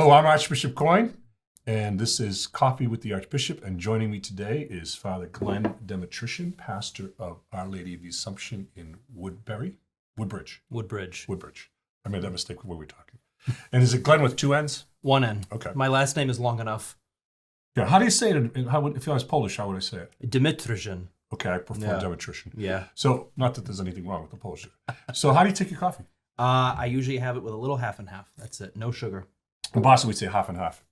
Hello, I'm Archbishop Coyne, and this is Coffee with the Archbishop, and joining me today is Father Glen Dmytryszyn, pastor of Our Lady of the Assumption in Woodbridge. I made that mistake when we were talking. And is it Glen with two N's? One N. Okay. My last name is long enough. Yeah, how do you say it? If I was Polish, how would I say it? Dmytryszyn. Okay, I prefer Dmytryszyn. Yeah. So, not that there's anything wrong with the Polish. So, how do you take your coffee? I usually have it with a little half and half. That's it. No sugar. In Boston, we'd say half and half.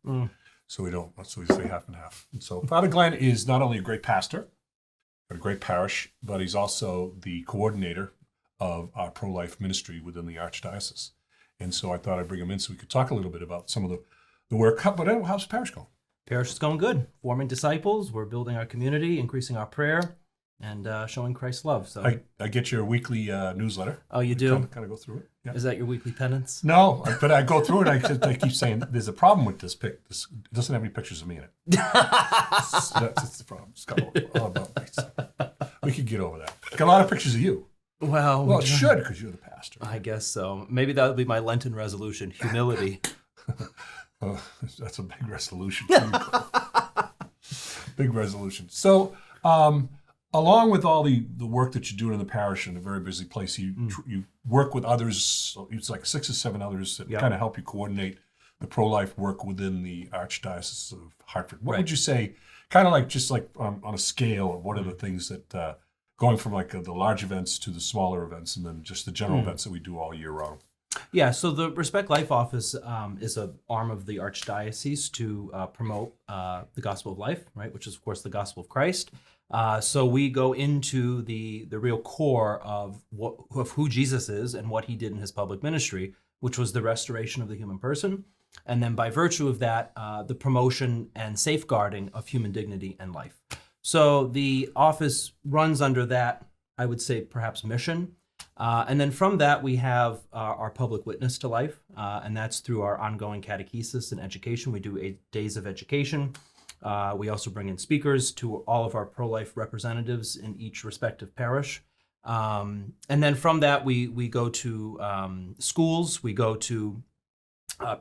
So we say half and half. And so Father Glen is not only a great pastor, a great parish, but he's also the coordinator of our pro-life ministry within the Archdiocese. And so I thought I'd bring him in so we could talk a little bit about some of the work. But how's the parish going? Parish is going good. Forming disciples. We're building our community, increasing our prayer, and showing Christ's love. So I get your weekly newsletter. Oh, you do? Kind of go through it. Yeah. Is that your weekly penance? No, but I go through it. I keep saying there's a problem with this pic. It doesn't have any pictures of me in it. That's the problem. It's got all about me. So we could get over that. Got a lot of pictures of you. Well, it should because you're the pastor. I guess so. Maybe that would be my Lenten resolution: humility. That's a big resolution. Big resolution. So, along with all the work that you're doing in the parish in a very busy place, you work with others. It's like 6 or 7 others that kind of help you coordinate the pro-life work within the Archdiocese of Hartford. What would you say, kind of like just like on a scale of what are the things that, going from like the large events to the smaller events and then just the general events that we do all year round? Yeah, so the Respect Life Office is an arm of the Archdiocese to promote the gospel of life, right, which is, of course, the gospel of Christ. So we go into the real core of who Jesus is and what he did in his public ministry, which was the restoration of the human person. And then by virtue of that, the promotion and safeguarding of human dignity and life. So the office runs under that, I would say, perhaps mission. And then from that, we have our public witness to life, and that's through our ongoing catechesis and education. We do 8 days of education. We also bring in speakers to all of our pro-life representatives in each respective parish. And then from that, we go to schools, we go to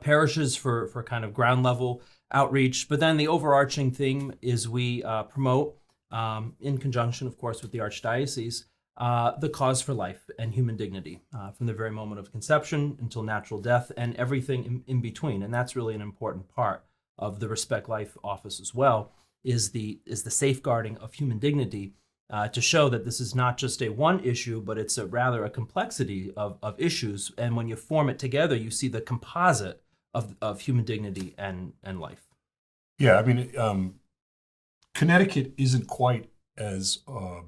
parishes for kind of ground level outreach. But then the overarching theme is we promote, in conjunction, of course, with the Archdiocese, the cause for life and human dignity from the very moment of conception until natural death and everything in between. And that's really an important part of the Respect Life Office as well, is the safeguarding of human dignity to show that this is not just a one issue, but it's rather a complexity of issues. And when you form it together, you see the composite of human dignity and life. Yeah, I mean, Connecticut isn't quite as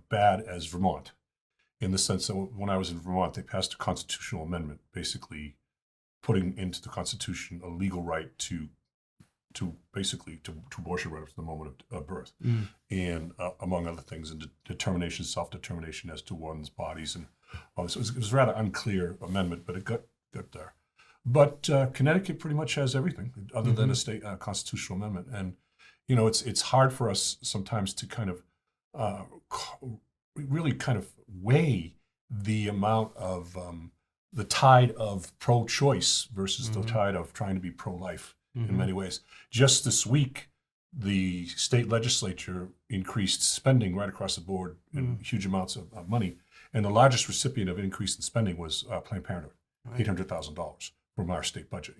bad as Vermont, in the sense that when I was in Vermont, they passed a constitutional amendment, basically putting into the Constitution a legal right to abortion right up to the moment of birth, and among other things, and self-determination as to one's bodies, and all this. It was a rather unclear amendment, but it got there. But Connecticut pretty much has everything other than a state constitutional amendment, and it's hard for us sometimes to kind of really kind of weigh the amount of the tide of pro-choice versus the tide of trying to be pro-life in many ways. Just this week, the state legislature increased spending right across the board in huge amounts of money, and the largest recipient of an increase in spending was Planned Parenthood, $800,000 from our state budget,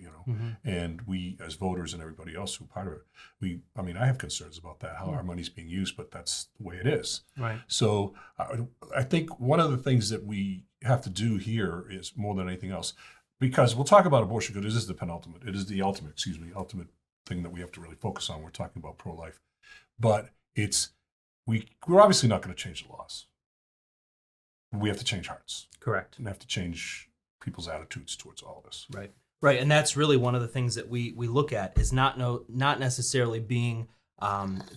and we as voters and everybody else who are part of it, I have concerns about that, how our money's being used, but that's the way it is. Right. So I think one of the things that we have to do here is more than anything else, because we'll talk about abortion because this is the ultimate thing that we have to really focus on. We're talking about pro-life, but we're obviously not going to change the laws. We have to change hearts. Correct. And have to change people's attitudes towards all this. Right, and that's really one of the things that we look at is not necessarily being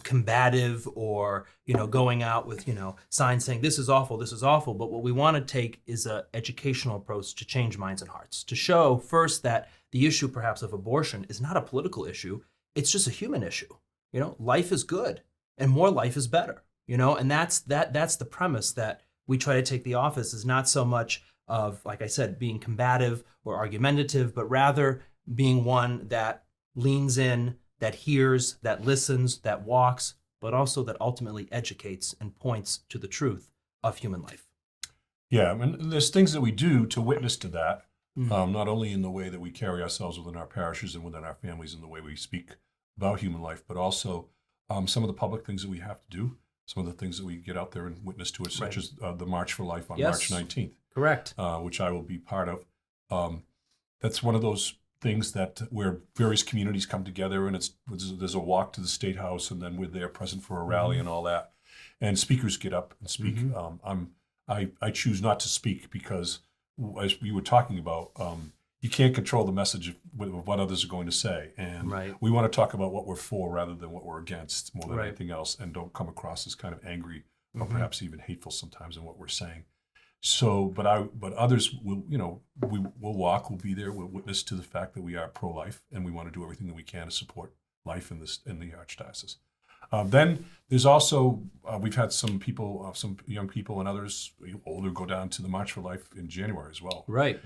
combative or going out with signs saying this is awful, but what we want to take is an educational approach to change minds and hearts, to show first that the issue perhaps of abortion is not a political issue, it's just a human issue. Life is good and more life is better, and that's the premise that we try to take the office, is not so much of, like I said, being combative or argumentative, but rather being one that leans in, that hears, that listens, that walks, but also that ultimately educates and points to the truth of human life. Yeah, I mean, there's things that we do to witness to that, not only in the way that we carry ourselves within our parishes and within our families and the way we speak about human life, but also some of the public things that we have to do, some of the things that we get out there and witness to it, such as the March for Life on March 19th. Correct. Which I will be part of. That's one of those things that where various communities come together, and there's a walk to the State House, and then we're there present for a rally and all that, and speakers get up and speak. I choose not to speak because, as we were talking about, you can't control the message of what others are going to say, and we want to talk about what we're for rather than what we're against more than anything else, and don't come across as kind of angry or perhaps even hateful sometimes in what we're saying. So, but others will, we'll walk, we'll be there, we'll witness to the fact that we are pro-life, and we want to do everything that we can to support life in the Archdiocese. Then there's also we've had some people, some young people and others older go down to the March for Life in January as well. Right.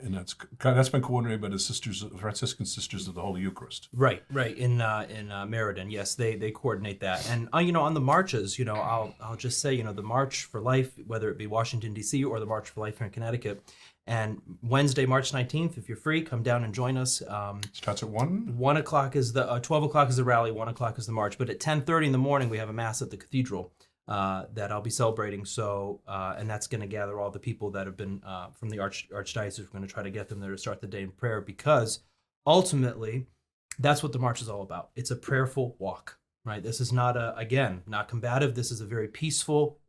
And that's been coordinated by the Franciscan Sisters of the Holy Eucharist. Right. In Meriden, yes, they coordinate that. And on the marches, I'll just say, the March for Life, whether it be Washington D.C. or the March for Life here in Connecticut. And Wednesday, March 19th, if you're free, come down and join us. Starts at 1? 1 o'clock is the 12 o'clock is the rally, 1 o'clock is the march. But at 10:30 in the morning, we have a mass at the cathedral that I'll be celebrating. So, and that's going to gather all the people that have been from the Archdiocese. We're going to try to get them there to start the day in prayer, because ultimately, that's what the march is all about. It's a prayerful walk, right? This is not not combative. This is a very peaceful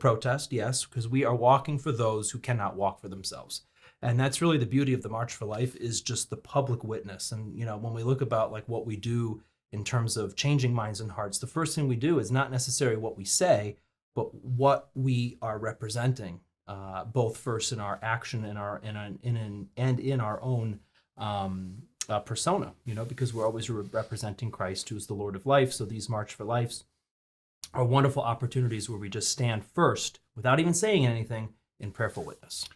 protest, yes, because we are walking for those who cannot walk for themselves. And that's really the beauty of the March for Life, is just the public witness. And, when we look about like what we do in terms of changing minds and hearts, the first thing we do is not necessarily what we say, but what we are representing, both first in our action and in our own persona, because we're always representing Christ, who is the Lord of life. So these March for Lives are wonderful opportunities where we just stand first, without even saying anything, in prayerful witness.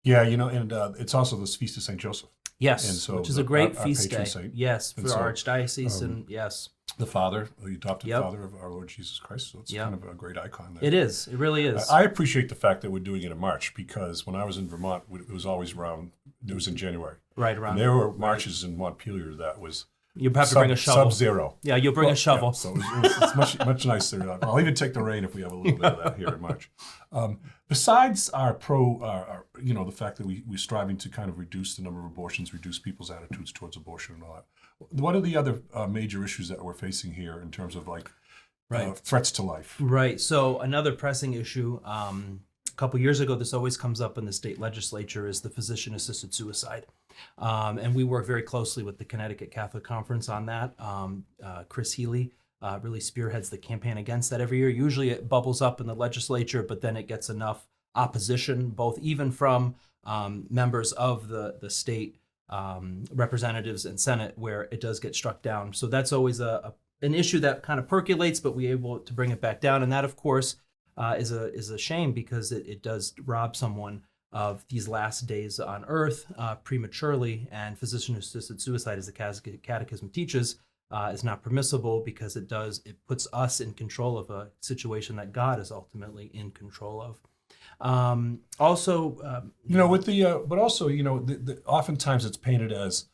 Yeah, and it's also the Feast of St Joseph. Yes, and so which is a great our feast day. saint. Yes, for our Archdiocese, and yes. The Father, the adopted Father of our Lord Jesus Christ. So it's kind of a great icon there. It is. It really is. I appreciate the fact that we're doing it in March, because when I was in Vermont, it was always it was in January. Right, around. And there were marches in Montpelier that was you have to bring a shovel. Sub-zero. Yeah, you'll bring a shovel. Yeah, so it's much nicer. I'll even take the rain if we have a little bit of that here in March. Besides our the fact that we're striving to kind of reduce the number of abortions, reduce people's attitudes towards abortion and all that, what are the other major issues that we're facing here in terms of threats to life? Right. So another pressing issue, a couple years ago, this always comes up in the state legislature, is the physician-assisted suicide. And we work very closely with the Connecticut Catholic Conference on that. Chris Healy really spearheads the campaign against that every year. Usually it bubbles up in the legislature, but then it gets enough opposition, both even from members of the state representatives and Senate, where it does get struck down. So that's always an issue that kind of percolates, but we're able to bring it back down. And that, of course, is a shame, because it does rob someone of these last days on earth prematurely. And physician-assisted suicide, as the Catechism teaches, is not permissible, because it puts us in control of a situation that God is ultimately in control of. Also, with the but also, oftentimes it's painted as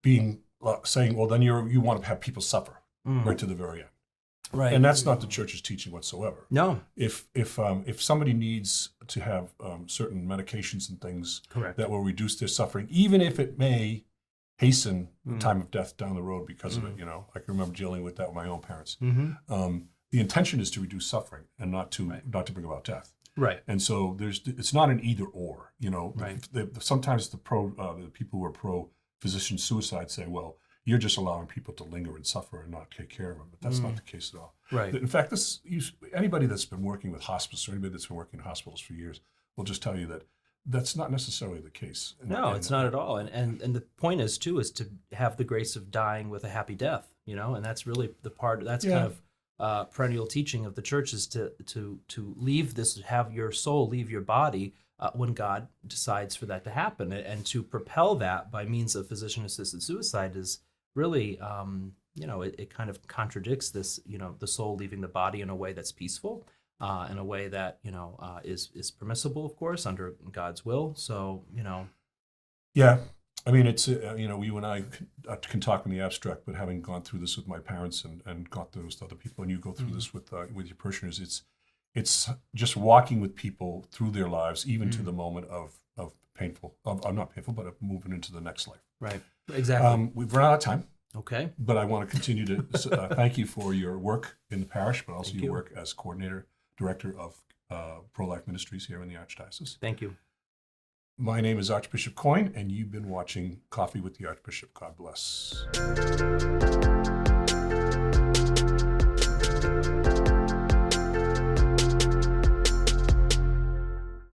being saying, well, then you want to have people suffer right to the very end. Right. And that's not the Church's teaching whatsoever. No. If somebody needs to have certain medications and things that will reduce their suffering, even if it may hasten the time of death down the road because of it, I can remember dealing with that with my own parents. The intention is to reduce suffering and not to bring about death. Right. And so it's not an either or. Right. Sometimes the people who are pro physician suicide say, well, you're just allowing people to linger and suffer and not take care of them. But that's not the case at all. Right. In fact, anybody that's been working with hospice or anybody that's been working in hospitals for years will just tell you that that's not necessarily the case. No, it's not at all. And the point is to have the grace of dying with a happy death, and that's really the part, that's kind of perennial teaching of the Church, is to leave this, have your soul leave your body when God decides for that to happen. And to propel that by means of physician-assisted suicide is really, it kind of contradicts this, the soul leaving the body in a way that's peaceful, in a way that, is permissible, of course, under God's will. So, Yeah. I mean, it's, you and I can talk in the abstract, but having gone through this with my parents and gone through this with other people, and you go through this with your parishioners, it's just walking with people through their lives, even to the moment of painful, not painful, but of moving into the next life. right. Exactly. We've run out of time, Okay. but I want to continue to thank you for your work in the parish, but also Thank your you. work as coordinator, director of pro-life ministries here in the Archdiocese. Thank you. My name is Archbishop Coyne, and you've been watching Coffee with the Archbishop. God bless.